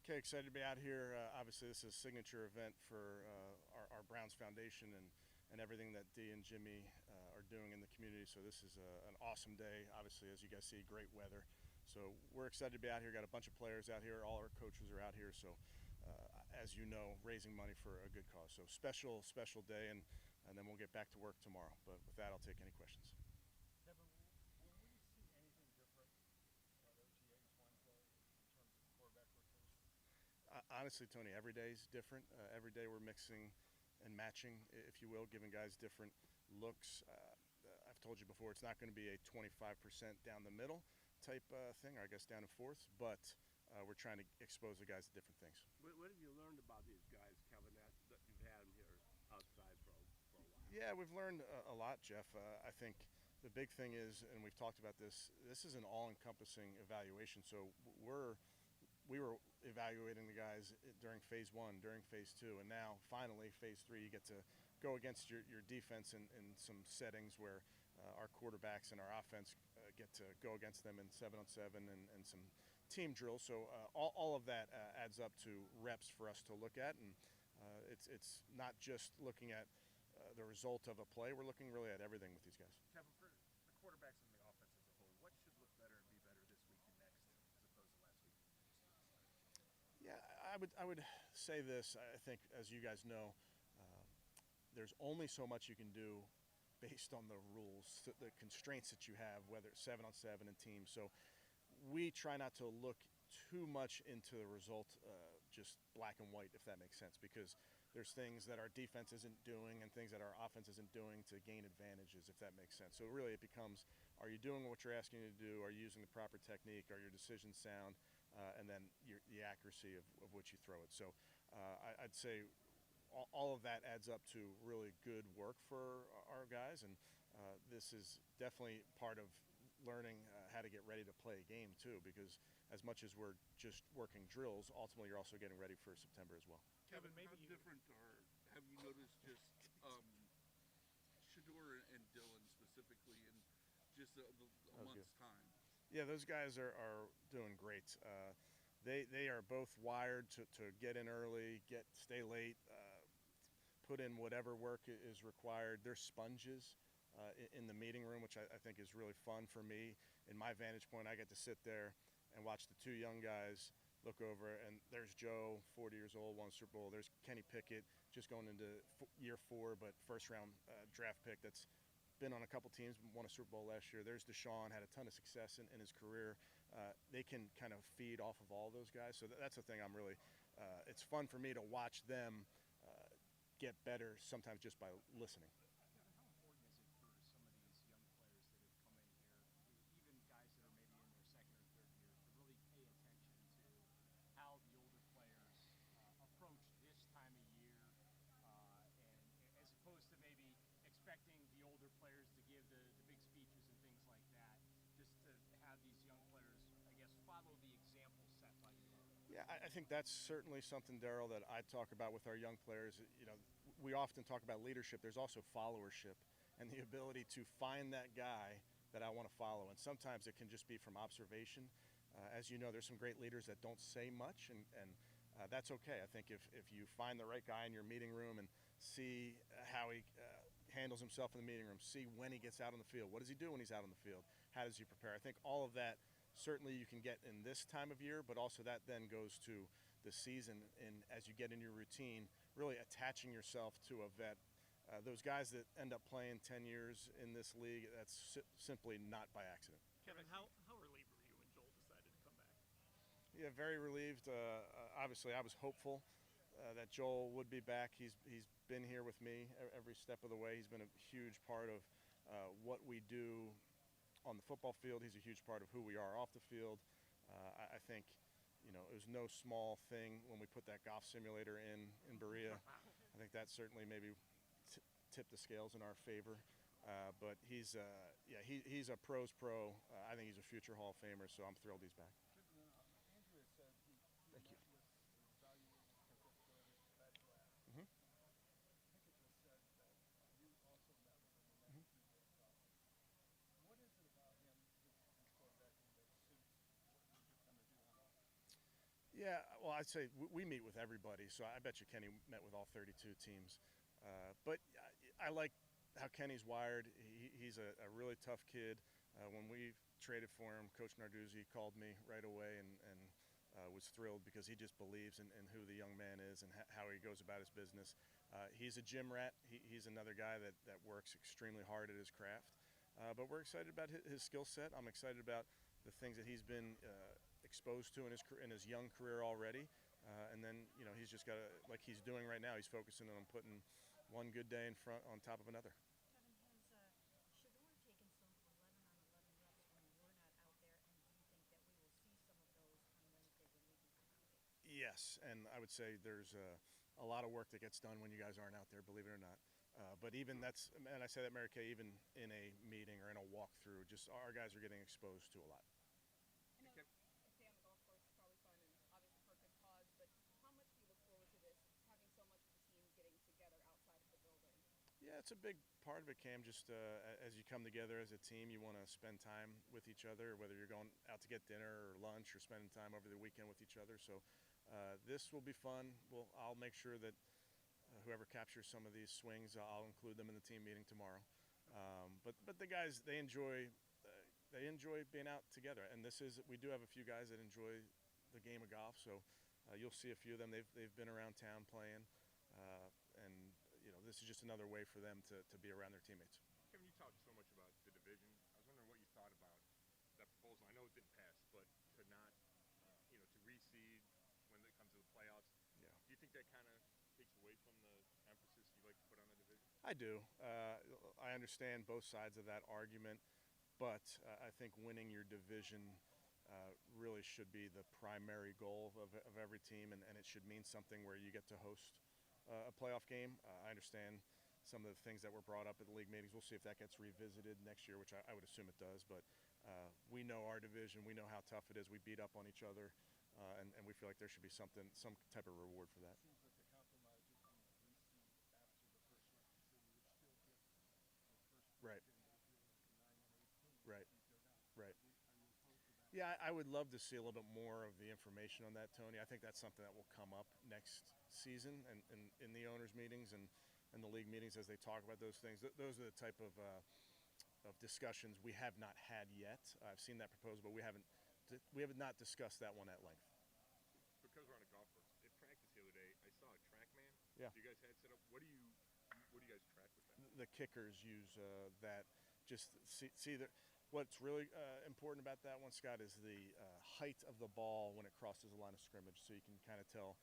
Okay, excited to be out here. Obviously, this is a signature event for our Browns Foundation and everything that Dee and Jimmy are doing in the community. So this is an awesome day. Obviously, as you guys see, great weather. So we're excited to be out here. Got a bunch of players out here. All our coaches are out here. So as you know, raising money for a good cause. So special day, and then we'll get back to work tomorrow. But with that, I'll take any questions. Kevin, will we see anything different at OTAs Wednesday in terms of quarterback rotation? Honestly, Tony, every day is different. Every day we're mixing and matching, if you will, giving guys different looks. I've told you before, it's not going to be a 25% down the middle type thing, or I guess down in fourths, but we're trying to expose the guys to different things. What have you learned about these guys, Kevin, that you've had them here outside for a while? Yeah, we've learned a lot, Jeff. I think the big thing is, and we've talked about this is an all-encompassing evaluation. So we were evaluating the guys during phase one, during phase two, and now finally phase three, you get to go against your defense in some settings where our quarterbacks and our offense get to go against them in 7-on-7 and some team drills. So all of that adds up to reps for us to look at, and it's not just looking at the result of a play. We're looking really at everything with these guys. Kevin, for the quarterbacks and the offense as a whole, what should look better and be better this week and next as opposed to last week? Yeah, I would say this. I think, as you guys know, there's only so much you can do based on the rules, the constraints that you have, whether it's 7-on-7 and teams. So we try not to look too much into the result, just black and white, if that makes sense, because there's things that our defense isn't doing and things that our offense isn't doing to gain advantages, if that makes sense. So really it becomes, are you doing what you're asking to do? Are you using the proper technique? Are your decisions sound? And then the accuracy of which you throw it. So I'd say all of that adds up to really good work for our guys, and this is definitely part of learning how to get ready to play a game too, because as much as we're just working drills, ultimately you're also getting ready for September as well. Kevin, how different have you noticed just Shador and Dylan specifically in just a month's time? Yeah, those guys are doing great. They are both wired to get in early, stay late, put in whatever work is required. They're sponges in the meeting room, which I think is really fun for me. In my vantage point, I get to sit there and watch the two young guys look over, and there's Joe, 40 years old, won a Super Bowl. There's Kenny Pickett, just going into year 4, but first-round draft pick that's been on a couple teams, won a Super Bowl last year. There's Deshaun, had a ton of success in his career. They can kind of feed off of all those guys. So that's the thing I'm really, it's fun for me to watch them get better sometimes just by listening. Kevin, how important is it for some of these young players that have come in here, even guys that are maybe in their second or third year, to really pay attention to how the older players approach this time of year, and as opposed to maybe expecting the older players to give the big speeches and things like that, just to have these young players, I guess, follow the example set by you? Yeah, I think that's certainly something, Daryl, that I talk about with our young players. You know, we often talk about leadership. There's also followership and the ability to find that guy that I want to follow. And sometimes it can just be from observation. As you know, there's some great leaders that don't say much, and that's okay. I think if you find the right guy in your meeting room and see how he handles himself in the meeting room, see when he gets out on the field, what does he do when he's out on the field, how does he prepare? I think all of that certainly you can get in this time of year, but also that then goes to the season, and as you get in your routine, really attaching yourself to a vet. Those guys that end up playing 10 years in this league, that's simply not by accident. Kevin, how relieved were you when Joel decided to come back? Yeah, very relieved. Obviously, I was hopeful that Joel would be back. He's been here with me every step of the way. He's been a huge part of what we do on the football field. He's a huge part of who we are off the field. I think, you know, it was no small thing when we put that golf simulator in Berea. I think that certainly maybe tipped the scales in our favor. But he's a pro's pro. I think he's a future Hall of Famer, so I'm thrilled he's back. Andrea said Thank you. Mm-hmm. Pickett just said that you also met with him and that you were involved. What is it about him, this quarterback, that suits what you're going to do on offense? Yeah, well, I'd say we meet with everybody, so I bet you Kenny met with all 32 teams. But I like how Kenny's wired. He's a really tough kid. When we traded for him, Coach Narduzzi called me right away and was thrilled because he just believes in who the young man is and how he goes about his business. He's a gym rat. He's another guy that works extremely hard at his craft. But we're excited about his skill set. I'm excited about the things that he's been exposed to in his young career already. And then, he's just got to, like he's doing right now, he's focusing on putting one good day in front on top of another. Kevin, has Shador taken some 11 on 11 reps when we're not out there, and do you think that we will see some of those on Wednesday when we do come out here? Yes, and I would say there's a lot of work that gets done when you guys aren't out there, believe it or not. But even that's, and I say that, Mary Kay, even in a meeting or in a walkthrough, just our guys are getting exposed to a lot. I know stay on the golf course is probably fun and obviously for a good cause, but how much do you look forward to this, having so much of the team getting together outside of the building? Yeah, it's a big part of it, Cam. Just as you come together as a team, you want to spend time with each other, whether you're going out to get dinner or lunch or spending time over the weekend with each other. So this will be fun. I'll make sure that whoever captures some of these swings, I'll include them in the team meeting tomorrow. But the guys, they enjoy being out together, and we do have a few guys that enjoy the game of golf. So you'll see a few of them. They've been around town playing, and this is just another way for them to be around their teammates. Kevin, you talked so much about the division. I was wondering what you thought about that proposal. I know it didn't pass, but to not, to reseed when it comes to the playoffs. Yeah. Do you think that kind of takes away from the emphasis you like to put on the division? I do. I understand both sides of that argument, but I think winning your division really should be the primary goal of every team, and it should mean something where you get to host a playoff game. I understand some of the things that were brought up at the league meetings. We'll see if that gets revisited next year, which I would assume it does. But we know our division. We know how tough it is. We beat up on each other, and we feel like there should be some type of reward for that. Seems like the compromise would be a reseed after the first round, so we would still get the first Right. position, but if you're like 9 and 18, Right. you go down. Right. Are you opposed to that? Yeah, I would love to see a little bit more of the information on that, Tony. I think that's something that will come up next season and in the owners' meetings and the league meetings as they talk about those things. Those are the type of discussions we have not had yet. I've seen that proposal, but we have not discussed that one at length. Because we're on a golf course. At practice the other day, I saw a TrackMan. Yeah. You guys had set up. What do you guys track with that? The kickers use that. Just see that. What's really important about that one, Scott, is the height of the ball when it crosses the line of scrimmage. So you can kind of tell,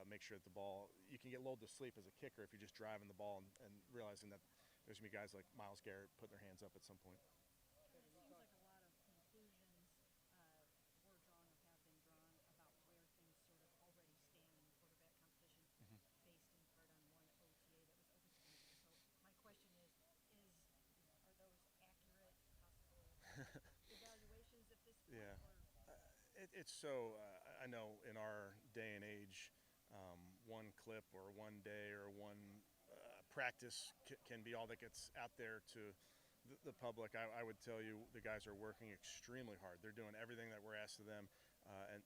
make sure that the ball, you can get lulled to sleep as a kicker if you're just driving the ball and realizing that there's going to be guys like Myles Garrett putting their hands up at some point. It seems like a lot of conclusions were drawn or have been drawn about where things sort of already stand in the quarterback competition, based in part on one OTA that was overturned. So my question is are those accurate, possible evaluations at this point? Yeah. Or It's so, I know in our day and age, one clip or one day or one practice can be all that gets out there to the public. I would tell you the guys are working extremely hard. They're doing everything that we're asked of them,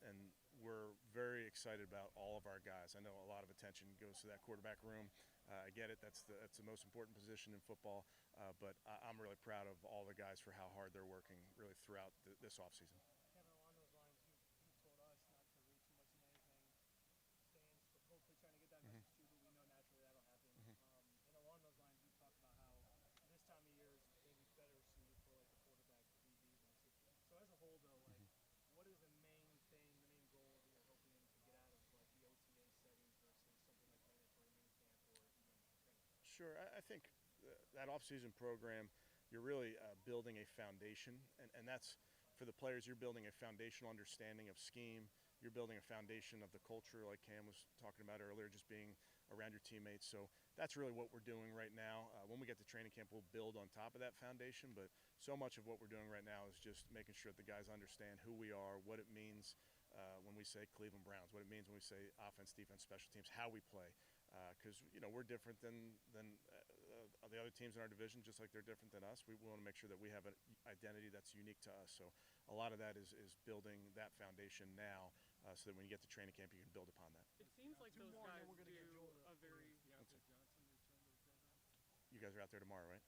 and we're very excited about all of our guys. I know a lot of attention goes to that quarterback room. I get it. That's the most important position in football, but I'm really proud of all the guys for how hard they're working really throughout this offseason. Kevin, along those lines, you told us not to read too much into anything. Stands, but hopefully trying to get that message too, but we know naturally that'll happen. And along those lines, you talked about how this time of year is maybe better suited for like the quarterback to be even. So as a whole, though, like what is the main thing, the main goal that you're hoping to get out of like the OTA setting versus something like mandatory minicamp or even training? Sure. I think that offseason program, you're really building a foundation, and that's for the players. You're building a foundational understanding of scheme. You're building a foundation of the culture, like Cam was talking about earlier, just being around your teammates. So that's really what we're doing right now. When we get to training camp, we'll build on top of that foundation, but so much of what we're doing right now is just making sure that the guys understand who we are, what it means when we say Cleveland Browns, what it means when we say offense, defense, special teams, how we play. Because we're different than the other teams in our division, just like they're different than us. We want to make sure that we have an identity that's unique to us. So a lot of that is building that foundation now. so that when you get to training camp, you can build upon that. It seems like those guys do a very You guys are out there tomorrow, right?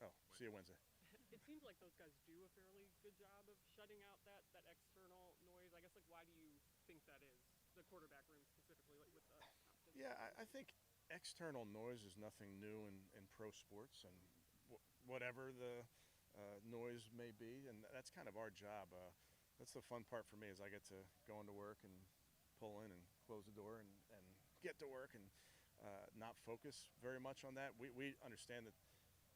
Oh, see you Wednesday. it seems like those guys do a fairly good job of shutting out that external noise. I guess, like, why do you think that is? The quarterback room specifically, like with the competition. Yeah, I think external noise is nothing new in pro sports, and whatever the noise may be, and that's kind of our job. That's the fun part for me is I get to go into work and pull in and close the door and get to work and not focus very much on that. We understand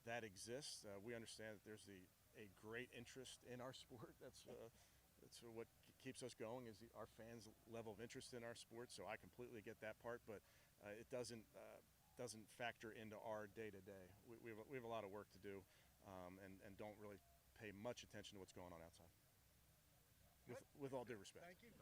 that exists. We understand that there's a great interest in our sport. That's what keeps us going is our fans' level of interest in our sport. So I completely get that part, but it doesn't factor into our day-to-day. We have a lot of work to do, and don't really pay much attention to what's going on outside. With all due respect. Thank you.